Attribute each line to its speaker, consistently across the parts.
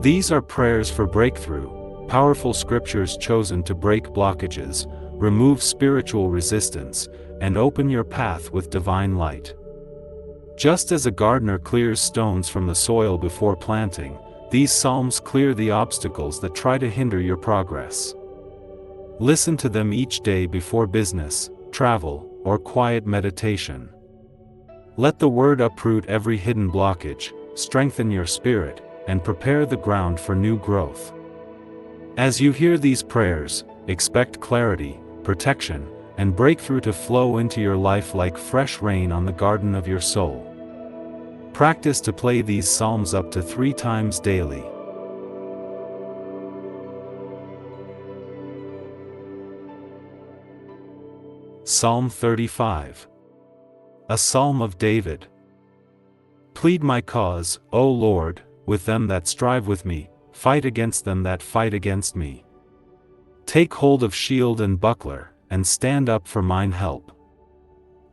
Speaker 1: These are prayers for breakthrough, powerful scriptures chosen to break blockages, remove spiritual resistance, and open your path with divine light. Just as a gardener clears stones from the soil before planting, these psalms clear the obstacles that try to hinder your progress. Listen to them each day before business, travel, or quiet meditation. Let the word uproot every hidden blockage, strengthen your spirit, and prepare the ground for new growth. As you hear these prayers, expect clarity, protection, and breakthrough to flow into your life like fresh rain on the garden of your soul. Practice to play these psalms up to 3 times daily. Psalm 35. A Psalm of David. Plead my cause, O Lord, with them that strive with me, fight against them that fight against me. Take hold of shield and buckler, and stand up for mine help.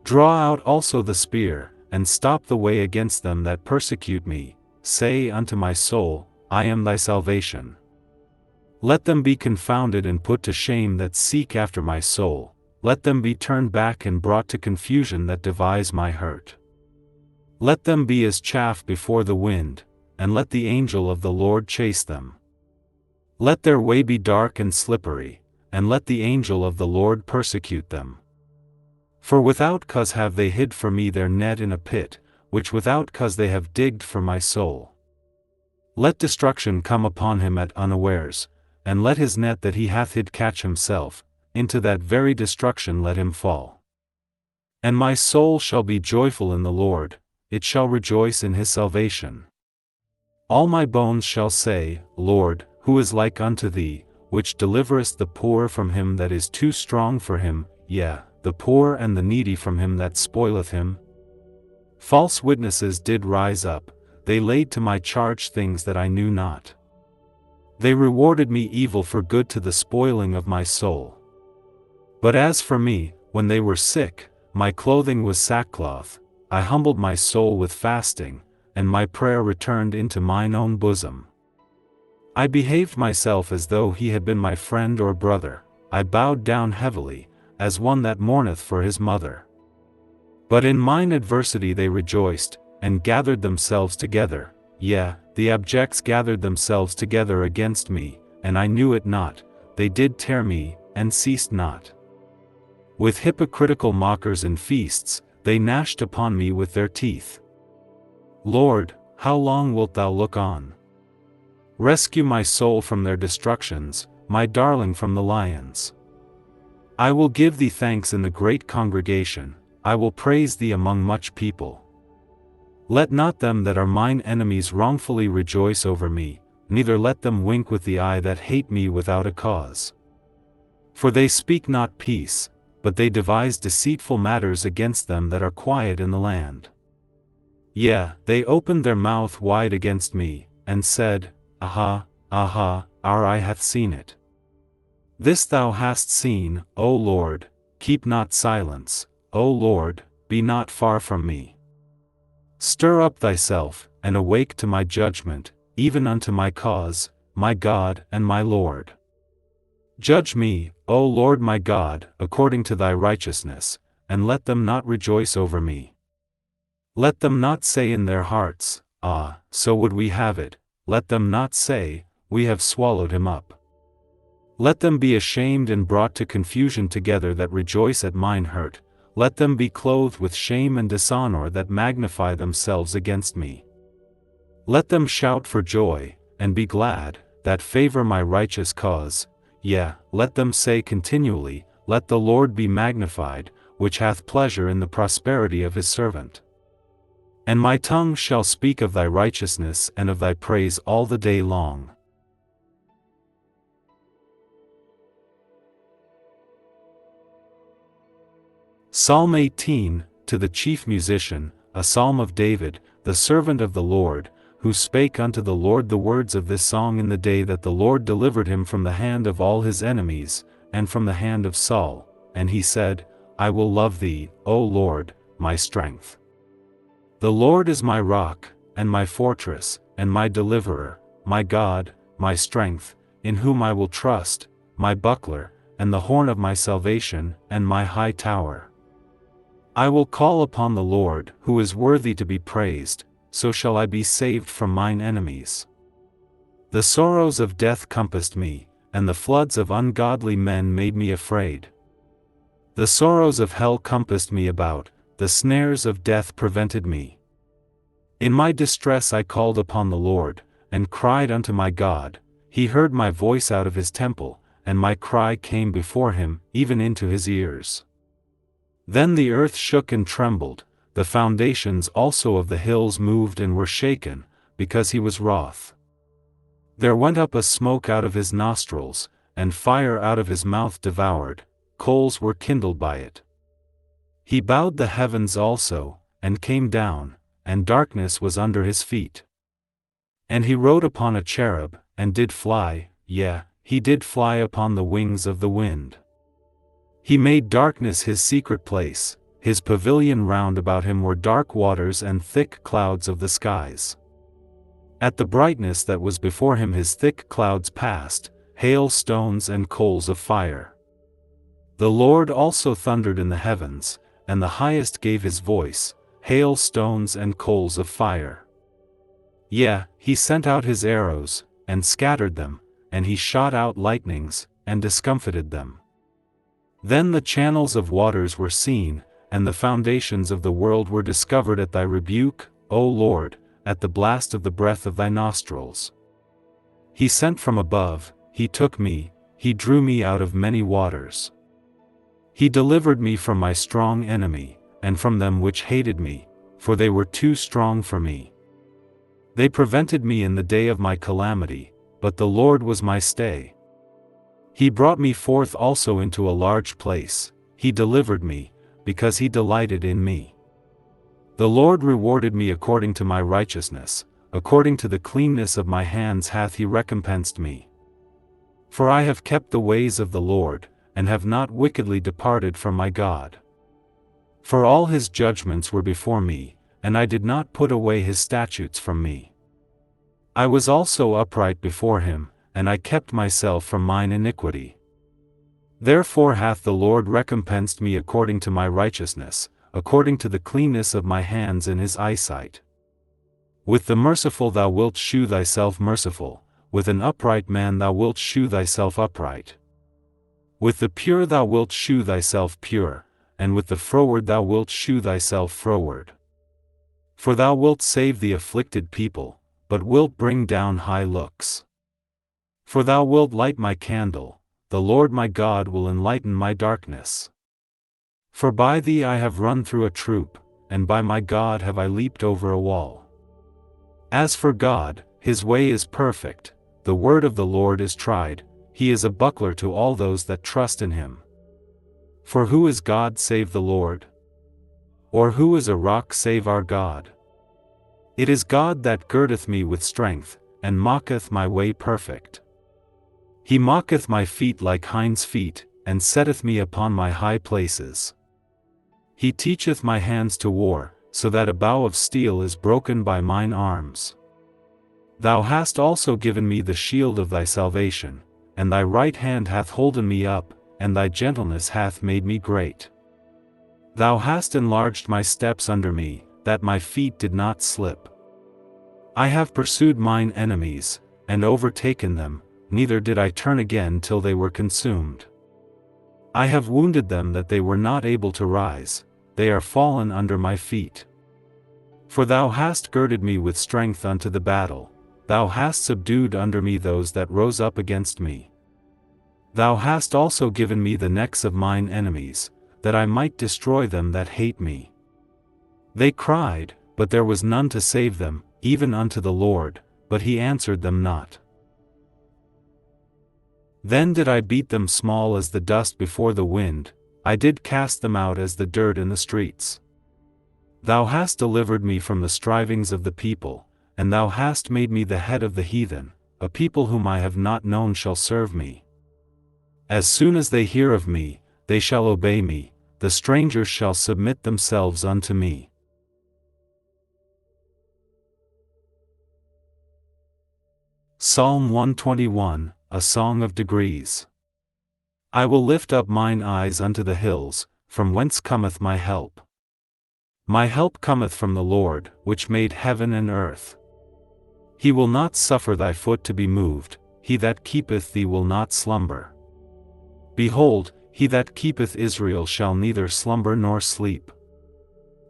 Speaker 1: Draw out also the spear, and stop the way against them that persecute me. Say unto my soul, I am thy salvation. Let them be confounded and put to shame that seek after my soul. Let them be turned back and brought to confusion that devise my hurt. Let them be as chaff before the wind, and let the angel of the Lord chase them. Let their way be dark and slippery, and let the angel of the Lord persecute them. For without cause have they hid for me their net in a pit, which without cause they have digged for my soul. Let destruction come upon him at unawares, and let his net that he hath hid catch himself, into that very destruction let him fall. And my soul shall be joyful in the Lord, it shall rejoice in his salvation. All my bones shall say, Lord, who is like unto thee, which deliverest the poor from him that is too strong for him, yea, the poor and the needy from him that spoileth him? False witnesses did rise up, they laid to my charge things that I knew not. They rewarded me evil for good to the spoiling of my soul. But as for me, when they were sick, my clothing was sackcloth, I humbled my soul with fasting, and my prayer returned into mine own bosom. I behaved myself as though he had been my friend or brother, I bowed down heavily, as one that mourneth for his mother. But in mine adversity they rejoiced, and gathered themselves together, yea, the abjects gathered themselves together against me, and I knew it not, they did tear me, and ceased not. With hypocritical mockers and feasts, they gnashed upon me with their teeth. Lord, how long wilt thou look on? Rescue my soul from their destructions, my darling from the lions. I will give thee thanks in the great congregation, I will praise thee among much people. Let not them that are mine enemies wrongfully rejoice over me, neither let them wink with the eye that hate me without a cause. For they speak not peace, but they devise deceitful matters against them that are quiet in the land. Yea, they opened their mouth wide against me, and said, Aha, aha, our eye hath seen it. This thou hast seen, O Lord, keep not silence, O Lord, be not far from me. Stir up thyself, and awake to my judgment, even unto my cause, my God and my Lord. Judge me, O Lord my God, according to thy righteousness, and let them not rejoice over me. Let them not say in their hearts, Ah, so would we have it, let them not say, We have swallowed him up. Let them be ashamed and brought to confusion together that rejoice at mine hurt, let them be clothed with shame and dishonor that magnify themselves against me. Let them shout for joy, and be glad, that favor my righteous cause, yea, let them say continually, Let the Lord be magnified, which hath pleasure in the prosperity of his servant. And my tongue shall speak of thy righteousness and of thy praise all the day long. Psalm 18, to the chief musician, a psalm of David, the servant of the Lord, who spake unto the Lord the words of this song in the day that the Lord delivered him from the hand of all his enemies, and from the hand of Saul, and he said, I will love thee, O Lord, my strength. The Lord is my rock, and my fortress, and my deliverer, my God, my strength, in whom I will trust, my buckler, and the horn of my salvation, and my high tower. I will call upon the Lord, who is worthy to be praised, so shall I be saved from mine enemies. The sorrows of death compassed me, and the floods of ungodly men made me afraid. The sorrows of hell compassed me about, the snares of death prevented me. In my distress I called upon the Lord, and cried unto my God. He heard my voice out of his temple, and my cry came before him, even into his ears. Then the earth shook and trembled, the foundations also of the hills moved and were shaken, because he was wroth. There went up a smoke out of his nostrils, and fire out of his mouth devoured, coals were kindled by it. He bowed the heavens also, and came down, and darkness was under his feet. And he rode upon a cherub, and did fly, yea, he did fly upon the wings of the wind. He made darkness his secret place, his pavilion round about him were dark waters and thick clouds of the skies. At the brightness that was before him his thick clouds passed, hail stones and coals of fire. The Lord also thundered in the heavens, and the highest gave his voice, hail stones and coals of fire. Yea, he sent out his arrows, and scattered them, and he shot out lightnings, and discomfited them. Then the channels of waters were seen, and the foundations of the world were discovered at thy rebuke, O Lord, at the blast of the breath of thy nostrils. He sent from above, he took me, he drew me out of many waters. He delivered me from my strong enemy, and from them which hated me, for they were too strong for me. They prevented me in the day of my calamity, but the Lord was my stay. He brought me forth also into a large place, he delivered me, because he delighted in me. The Lord rewarded me according to my righteousness, according to the cleanness of my hands hath he recompensed me. For I have kept the ways of the Lord, and have not wickedly departed from my God. For all his judgments were before me, and I did not put away his statutes from me. I was also upright before him, and I kept myself from mine iniquity. Therefore hath the Lord recompensed me according to my righteousness, according to the cleanness of my hands in his eyesight. With the merciful thou wilt shew thyself merciful, with an upright man thou wilt shew thyself upright. With the pure thou wilt shew thyself pure, and with the froward thou wilt shew thyself froward. For thou wilt save the afflicted people, but wilt bring down high looks. For thou wilt light my candle, the Lord my God will enlighten my darkness. For by thee I have run through a troop, and by my God have I leaped over a wall. As for God, his way is perfect, the word of the Lord is tried, he is a buckler to all those that trust in him. For who is God save the Lord? Or who is a rock save our God? It is God that girdeth me with strength, and maketh my way perfect. He maketh my feet like hinds' feet, and setteth me upon my high places. He teacheth my hands to war, so that a bow of steel is broken by mine arms. Thou hast also given me the shield of thy salvation, and thy right hand hath holden me up, and thy gentleness hath made me great. Thou hast enlarged my steps under me, that my feet did not slip. I have pursued mine enemies, and overtaken them, neither did I turn again till they were consumed. I have wounded them that they were not able to rise, they are fallen under my feet. For thou hast girded me with strength unto the battle, thou hast subdued under me those that rose up against me. Thou hast also given me the necks of mine enemies, that I might destroy them that hate me. They cried, but there was none to save them, even unto the Lord, but he answered them not. Then did I beat them small as the dust before the wind, I did cast them out as the dirt in the streets. Thou hast delivered me from the strivings of the people, and thou hast made me the head of the heathen, a people whom I have not known shall serve me. As soon as they hear of me, they shall obey me, the strangers shall submit themselves unto me. Psalm 121, a Song of Degrees. I will lift up mine eyes unto the hills, from whence cometh my help. My help cometh from the Lord, which made heaven and earth. He will not suffer thy foot to be moved, he that keepeth thee will not slumber. Behold, he that keepeth Israel shall neither slumber nor sleep.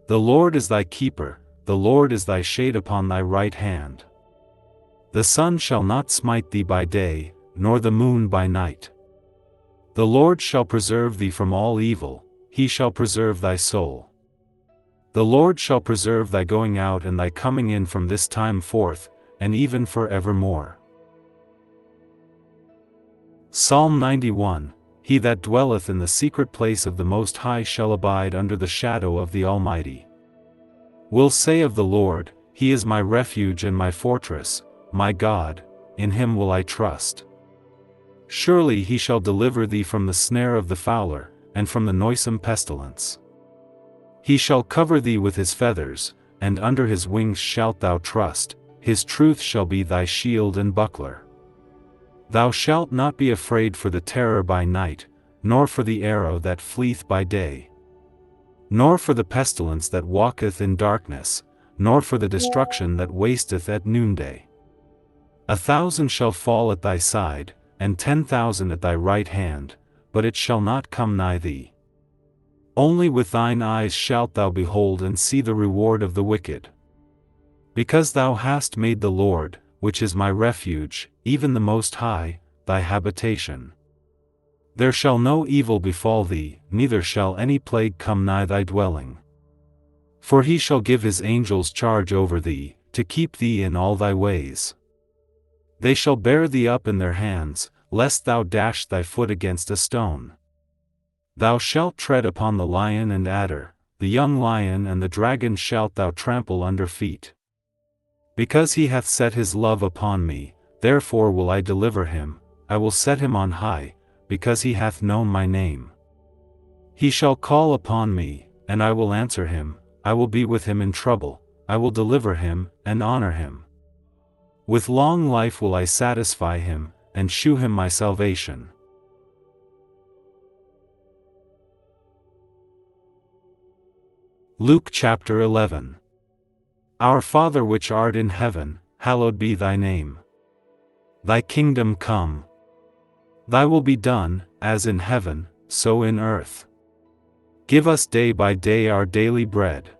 Speaker 1: The Lord is thy keeper, the Lord is thy shade upon thy right hand. The sun shall not smite thee by day, nor the moon by night. The Lord shall preserve thee from all evil, he shall preserve thy soul. The Lord shall preserve thy going out and thy coming in from this time forth, and even for evermore. Psalm 91. He that dwelleth in the secret place of the Most High shall abide under the shadow of the Almighty. Will say of the Lord, He is my refuge and my fortress, my God, in him will I trust. Surely he shall deliver thee from the snare of the fowler, and from the noisome pestilence. He shall cover thee with his feathers, and under his wings shalt thou trust, his truth shall be thy shield and buckler. Thou shalt not be afraid for the terror by night, nor for the arrow that fleeth by day, nor for the pestilence that walketh in darkness, nor for the destruction that wasteth at noonday. 1,000 shall fall at thy side, and 10,000 at thy right hand, but it shall not come nigh thee. Only with thine eyes shalt thou behold and see the reward of the wicked. Because thou hast made the Lord, which is my refuge, even the Most High, thy habitation. There shall no evil befall thee, neither shall any plague come nigh thy dwelling. For he shall give his angels charge over thee, to keep thee in all thy ways. They shall bear thee up in their hands, lest thou dash thy foot against a stone. Thou shalt tread upon the lion and adder, the young lion and the dragon shalt thou trample under feet. Because he hath set his love upon me, therefore will I deliver him, I will set him on high, because he hath known my name. He shall call upon me, and I will answer him, I will be with him in trouble, I will deliver him, and honor him. With long life will I satisfy him, and shew him my salvation. Luke chapter 11. Our Father which art in heaven, hallowed be thy name. Thy kingdom come. Thy will be done, as in heaven, so in earth. Give us day by day our daily bread.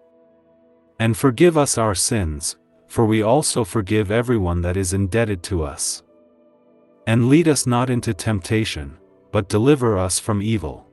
Speaker 1: And forgive us our sins, for we also forgive everyone that is indebted to us. And lead us not into temptation, but deliver us from evil.